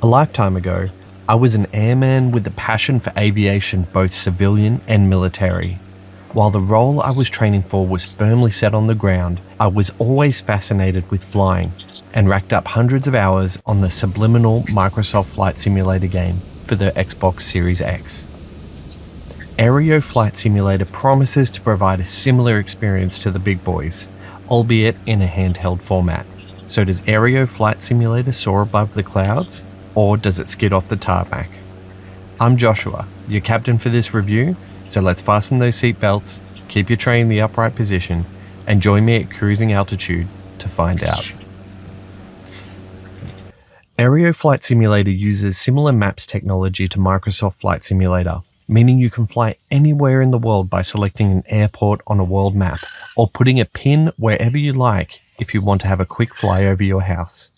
A lifetime ago, I was an airman with a passion for aviation, both civilian and military. While the role I was training for was firmly set on the ground, I was always fascinated with flying and racked up hundreds of hours on the subliminal Microsoft Flight Simulator game for the Xbox Series X. Aireo Flight Simulator promises to provide a similar experience to the big boys, albeit in a handheld format. So does Aireo Flight Simulator soar above the clouds, or does it skid off the tarmac? I'm Joshua, your captain for this review, so let's fasten those seatbelts, keep your tray in the upright position, and join me at cruising altitude to find out. Aireo Flight Simulator uses similar maps technology to Microsoft Flight Simulator, meaning you can fly anywhere in the world by selecting an airport on a world map, or putting a pin wherever you like if you want to have a quick fly over your house.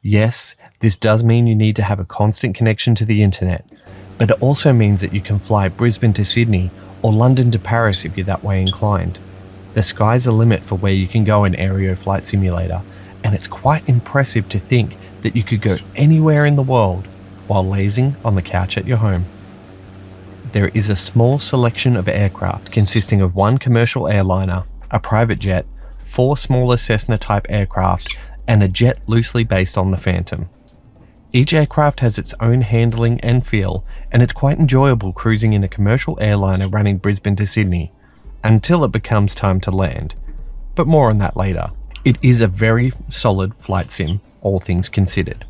Yes, this does mean you need to have a constant connection to the internet, but it also means that you can fly Brisbane to Sydney or London to Paris if you're that way inclined. The sky's the limit for where you can go in Aireo Flight Simulator, and it's quite impressive to think that you could go anywhere in the world while lazing on the couch at your home. There is a small selection of aircraft consisting of one commercial airliner, a private jet, 4 smaller Cessna-type aircraft, and a jet loosely based on the Phantom. Each aircraft has its own handling and feel, and it's quite enjoyable cruising in a commercial airliner running Brisbane to Sydney, until it becomes time to land. But more on that later. It is a very solid flight sim, all things considered.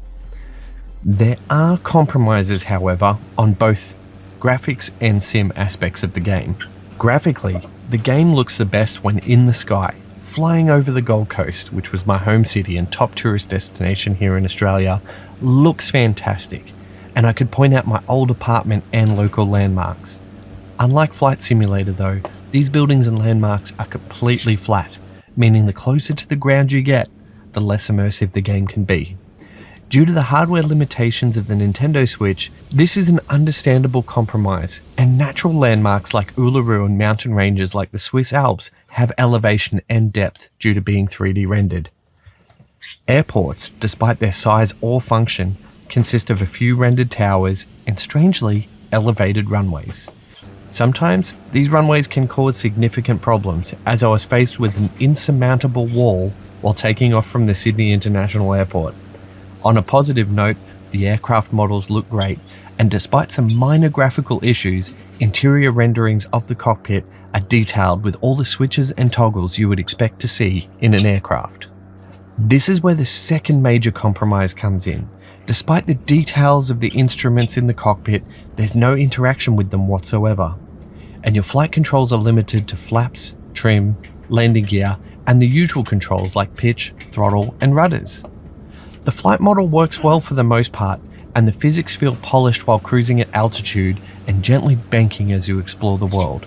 There are compromises, however, on both graphics and sim aspects of the game. Graphically, the game looks the best when in the sky. Flying over the Gold Coast, which was my home city and top tourist destination here in Australia, looks fantastic, and I could point out my old apartment and local landmarks. Unlike Flight Simulator though, these buildings and landmarks are completely flat, meaning the closer to the ground you get, the less immersive the game can be. Due to the hardware limitations of the Nintendo Switch, this is an understandable compromise, and natural landmarks like Uluru and mountain ranges like the Swiss Alps have elevation and depth due to being 3D rendered. Airports, despite their size or function, consist of a few rendered towers and, strangely, elevated runways. Sometimes, these runways can cause significant problems, as I was faced with an insurmountable wall while taking off from the Sydney International Airport. On a positive note, the aircraft models look great, and despite some minor graphical issues, interior renderings of the cockpit are detailed with all the switches and toggles you would expect to see in an aircraft. This is where the second major compromise comes in. Despite the details of the instruments in the cockpit, there's no interaction with them whatsoever, and your flight controls are limited to flaps, trim, landing gear, and the usual controls like pitch, throttle, and rudders. The flight model works well for the most part, and the physics feel polished while cruising at altitude and gently banking as you explore the world.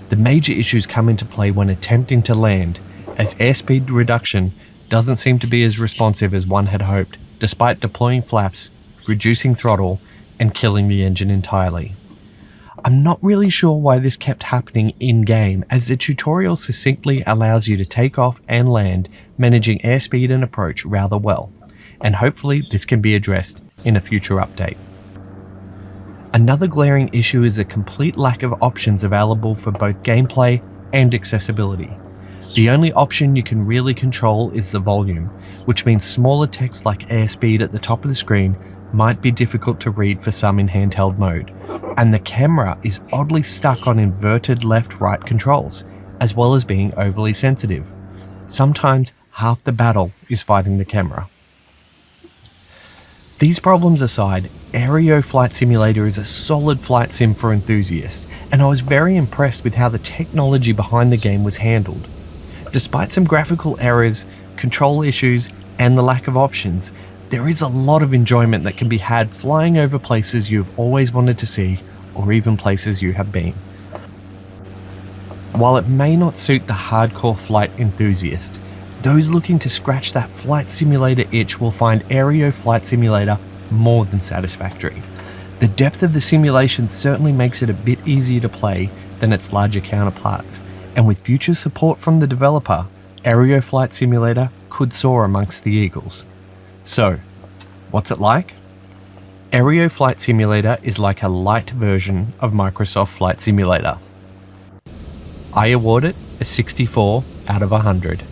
The major issues come into play when attempting to land, as airspeed reduction doesn't seem to be as responsive as one had hoped, despite deploying flaps, reducing throttle, and killing the engine entirely. I'm not really sure why this kept happening in-game, as the tutorial succinctly allows you to take off and land, managing airspeed and approach rather well, and hopefully this can be addressed in a future update. Another glaring issue is the complete lack of options available for both gameplay and accessibility. The only option you can really control is the volume, which means smaller text like airspeed at the top of the screen might be difficult to read for some in handheld mode, and the camera is oddly stuck on inverted left-right controls, as well as being overly sensitive. Sometimes half the battle is fighting the camera. These problems aside, Aireo Flight Simulator is a solid flight sim for enthusiasts, and I was very impressed with how the technology behind the game was handled. Despite some graphical errors, control issues, and the lack of options, there is a lot of enjoyment that can be had flying over places you've always wanted to see, or even places you have been. While it may not suit the hardcore flight enthusiast, those looking to scratch that flight simulator itch will find Aireo Flight Simulator more than satisfactory. The depth of the simulation certainly makes it a bit easier to play than its larger counterparts, and with future support from the developer, Aireo Flight Simulator could soar amongst the eagles. So, what's it like? Aireo Flight Simulator is like a light version of Microsoft Flight Simulator. I award it a 64 out of 100.